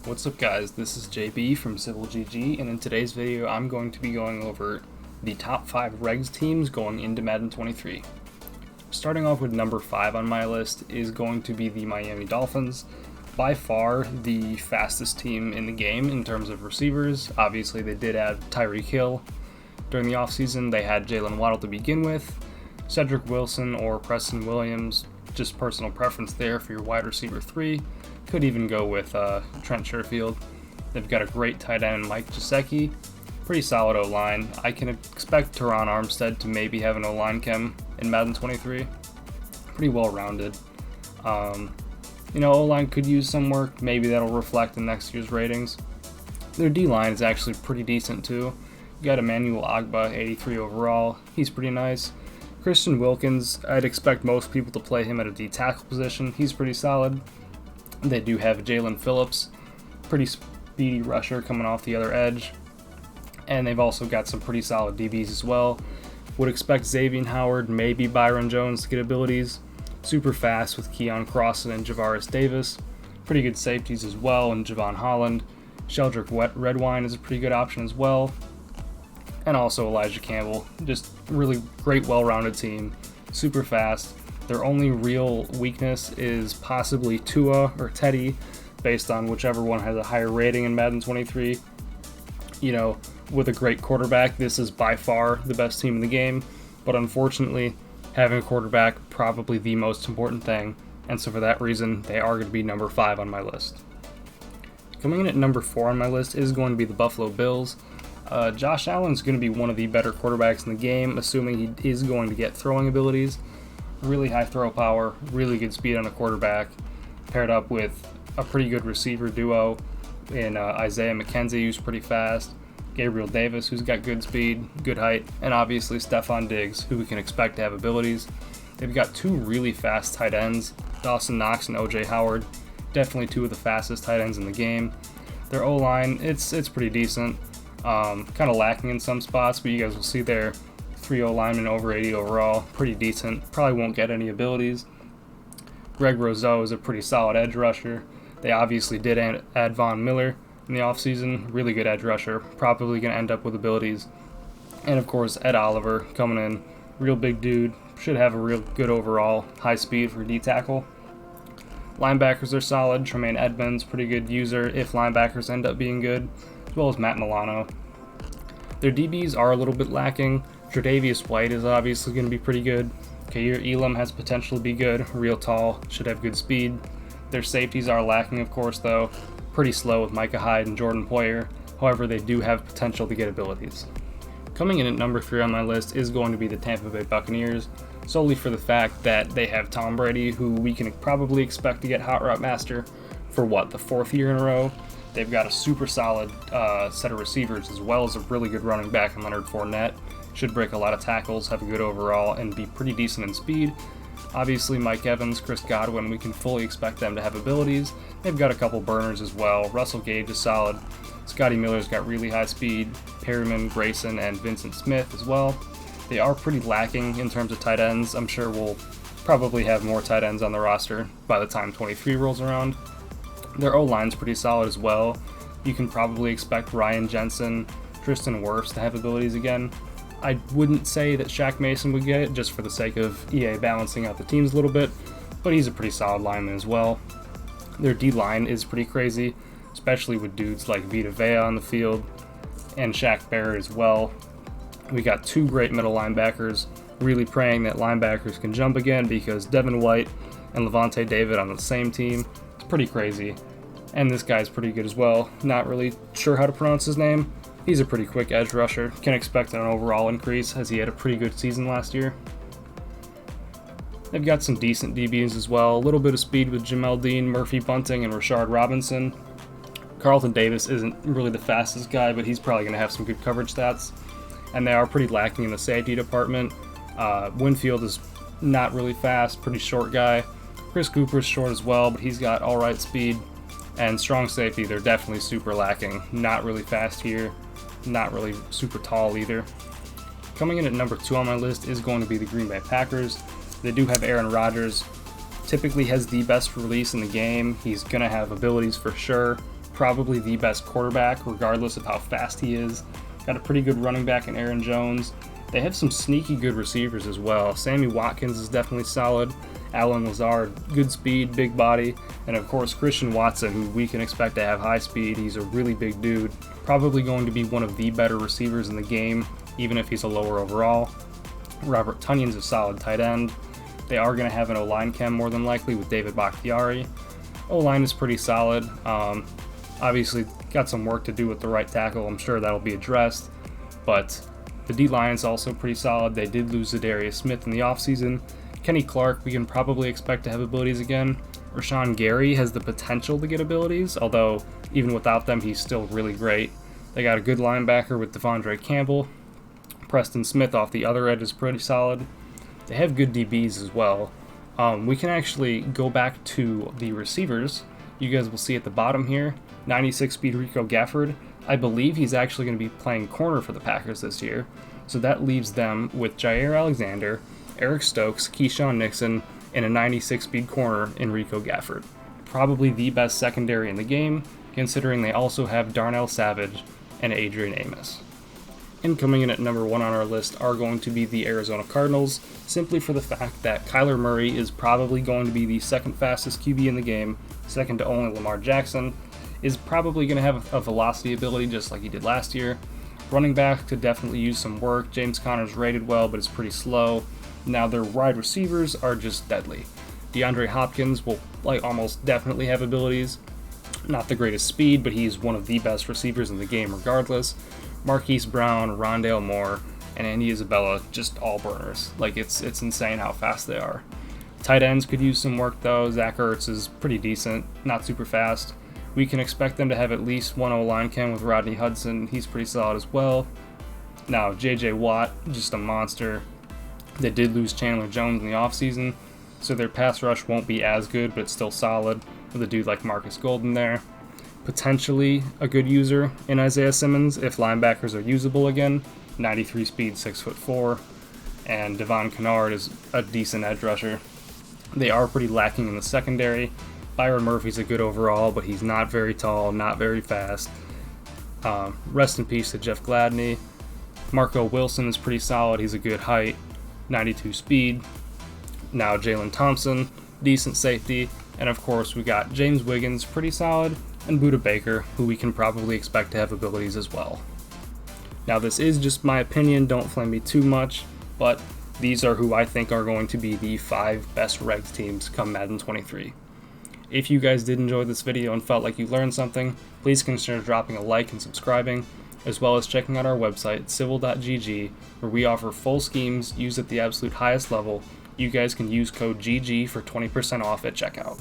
What's up guys, this is JB from Civil GG, and in today's video I'm going to be going over the top 5 Regs teams going into Madden 23. Starting off with number 5 on my list is going to be the Miami Dolphins. By far the fastest team in the game in terms of receivers. Obviously they did add Tyreek Hill during the offseason. They had Jalen Waddle to begin with, Cedric Wilson or Preston Williams, just personal preference there for your wide receiver 3. Could even go with Trent Sherfield. They've got a great tight end, Mike Gesicki. Pretty solid O-line. I can expect Teron Armstead to maybe have an O-line chem in Madden 23. Pretty well-rounded. O-line could use some work. Maybe that'll reflect in next year's ratings. Their D-line is actually pretty decent too. You got Emmanuel Ogbah, 83 overall. He's pretty nice. Christian Wilkins, I'd expect most people to play him at a D-tackle position. He's pretty solid. They do have Jalen Phillips, pretty speedy rusher coming off the other edge. And they've also got some pretty solid DBs as well. Would expect Xavier Howard, maybe Byron Jones to get abilities. Super fast with Keon Crossan and Javaris Davis. Pretty good safeties as well, and Javon Holland. Sheldrick Redwine is a pretty good option as well. And also Elijah Campbell. Just really great, well-rounded team. Super fast. Their only real weakness is possibly Tua or Teddy, based on whichever one has a higher rating in Madden 23. With a great quarterback, this is by far the best team in the game, but unfortunately, having a quarterback probably the most important thing, and so for that reason, they are going to be number 5 on my list. Coming in at number 4 on my list is going to be the Buffalo Bills. Josh Allen's going to be one of the better quarterbacks in the game, assuming he is going to get throwing abilities. Really high throw power, really good speed on a quarterback, paired up with a pretty good receiver duo in Isaiah McKenzie, who's pretty fast, Gabriel Davis, who's got good speed, good height, and obviously Stephon Diggs, who we can expect to have abilities. They've got 2 really fast tight ends, Dawson Knox and OJ Howard, definitely 2 of the fastest tight ends in the game. Their O-line, it's pretty decent, kind of lacking in some spots, but you guys will see there. 3 O-linemen over 80 overall, pretty decent, probably won't get any abilities. Greg Rousseau is a pretty solid edge rusher. They obviously did add Von Miller in the offseason, really good edge rusher, probably going to end up with abilities. And of course, Ed Oliver coming in, real big dude, should have a real good overall, high speed for D-tackle. Linebackers are solid, Tremaine Edmonds, pretty good user if linebackers end up being good, as well as Matt Milano. Their DBs are a little bit lacking. Tre'Davious White is obviously going to be pretty good. Kair Elam has potential to be good, real tall, should have good speed. Their safeties are lacking, of course, though. Pretty slow with Micah Hyde and Jordan Poyer. However, they do have potential to get abilities. Coming in at number 3 on my list is going to be the Tampa Bay Buccaneers, solely for the fact that they have Tom Brady, who we can probably expect to get Hot Route Master for the 4th year in a row. They've got a super solid set of receivers, as well as a really good running back in Leonard Fournette. Should break a lot of tackles, have a good overall, and be pretty decent in speed. Obviously, Mike Evans, Chris Godwin, we can fully expect them to have abilities. They've got a couple burners as well. Russell Gage is solid. Scotty Miller's got really high speed. Perryman, Grayson, and Vincent Smith as well. They are pretty lacking in terms of tight ends. I'm sure we'll probably have more tight ends on the roster by the time 23 rolls around. Their O-line's pretty solid as well. You can probably expect Ryan Jensen, Tristan Wirfs to have abilities again. I wouldn't say that Shaq Mason would get it, just for the sake of EA balancing out the teams a little bit, but he's a pretty solid lineman as well. Their D-line is pretty crazy, especially with dudes like Vita Vea on the field, and Shaq Barrett as well. We got 2 great middle linebackers, really praying that linebackers can jump again, because Devin White and Levante David on the same team, it's pretty crazy. And this guy's pretty good as well, not really sure how to pronounce his name. He's a pretty quick edge rusher, can expect an overall increase as he had a pretty good season last year. They've got some decent DBs as well, a little bit of speed with Jamel Dean, Murphy Bunting, and Rashard Robinson. Carlton Davis isn't really the fastest guy, but he's probably going to have some good coverage stats. And they are pretty lacking in the safety department. Winfield is not really fast, pretty short guy. Chris Cooper's short as well, but he's got alright speed. And strong safety, they're definitely super lacking. Not really fast here. Not really super tall either. Coming in at number 2 on my list is going to be the Green Bay Packers. They do have Aaron Rodgers. Typically has the best release in the game. He's going to have abilities for sure. probably the best quarterback, regardless of how fast he is. Got a pretty good running back in Aaron Jones. They have some sneaky good receivers as well. Sammy Watkins is definitely solid. Allen Lazard, good speed, big body. And of course, Christian Watson, who we can expect to have high speed. He's a really big dude. Probably going to be one of the better receivers in the game, even if he's a lower overall. Robert Tunyon's a solid tight end. They are going to have an O-line chem more than likely with David Bakhtiari. O-line is pretty solid. Obviously, got some work to do with the right tackle. I'm sure that'll be addressed. But the D-line is also pretty solid. They did lose Zadarius Smith in the offseason. Kenny Clark, we can probably expect to have abilities again. Rashawn Gary has the potential to get abilities, although even without them, he's still really great. They got a good linebacker with Devondre Campbell. Preston Smith off the other edge is pretty solid. They have good DBs as well. We can actually go back to the receivers. You guys will see at the bottom here, 96 speed Rico Gafford. I believe he's actually going to be playing corner for the Packers this year. So that leaves them with Jair Alexander, Eric Stokes, Keyshawn Nixon, and a 96 speed corner in Rico Gafford. Probably the best secondary in the game, considering they also have Darnell Savage and Adrian Amos. And coming in at number 1 on our list are going to be the Arizona Cardinals, simply for the fact that Kyler Murray is probably going to be the second fastest QB in the game, second to only Lamar Jackson, is probably going to have a velocity ability just like he did last year. Running back could definitely use some work. James Conner's rated well, but it's pretty slow. Now their wide receivers are just deadly. DeAndre Hopkins will almost definitely have abilities. Not the greatest speed, but he's one of the best receivers in the game regardless. Marquise Brown, Rondale Moore, and Andy Isabella, just all burners. It's insane how fast they are. Tight ends could use some work though. Zach Ertz is pretty decent, not super fast. We can expect them to have at least one O-line chem with Rodney Hudson. He's pretty solid as well. Now, J.J. Watt, just a monster. They did lose Chandler Jones in the offseason, so their pass rush won't be as good, but it's still solid with a dude like Marcus Golden there. Potentially a good user in Isaiah Simmons if linebackers are usable again. 93 speed, 6'4", and Devon Kennard is a decent edge rusher. They are pretty lacking in the secondary. Byron Murphy's a good overall, but he's not very tall, not very fast. Rest in peace to Jeff Gladney. Marco Wilson is pretty solid. He's a good height, 92 speed. Now Jalen Thompson, decent safety. And of course we got James Wiggins, pretty solid, and Budda Baker, who we can probably expect to have abilities as well. Now this is just my opinion, don't flame me too much, but these are who I think are going to be the 5 best Regs teams come Madden 23. If you guys did enjoy this video and felt like you learned something, please consider dropping a like and subscribing, as well as checking out our website, civil.gg, where we offer full schemes used at the absolute highest level. You guys can use code GG for 20% off at checkout.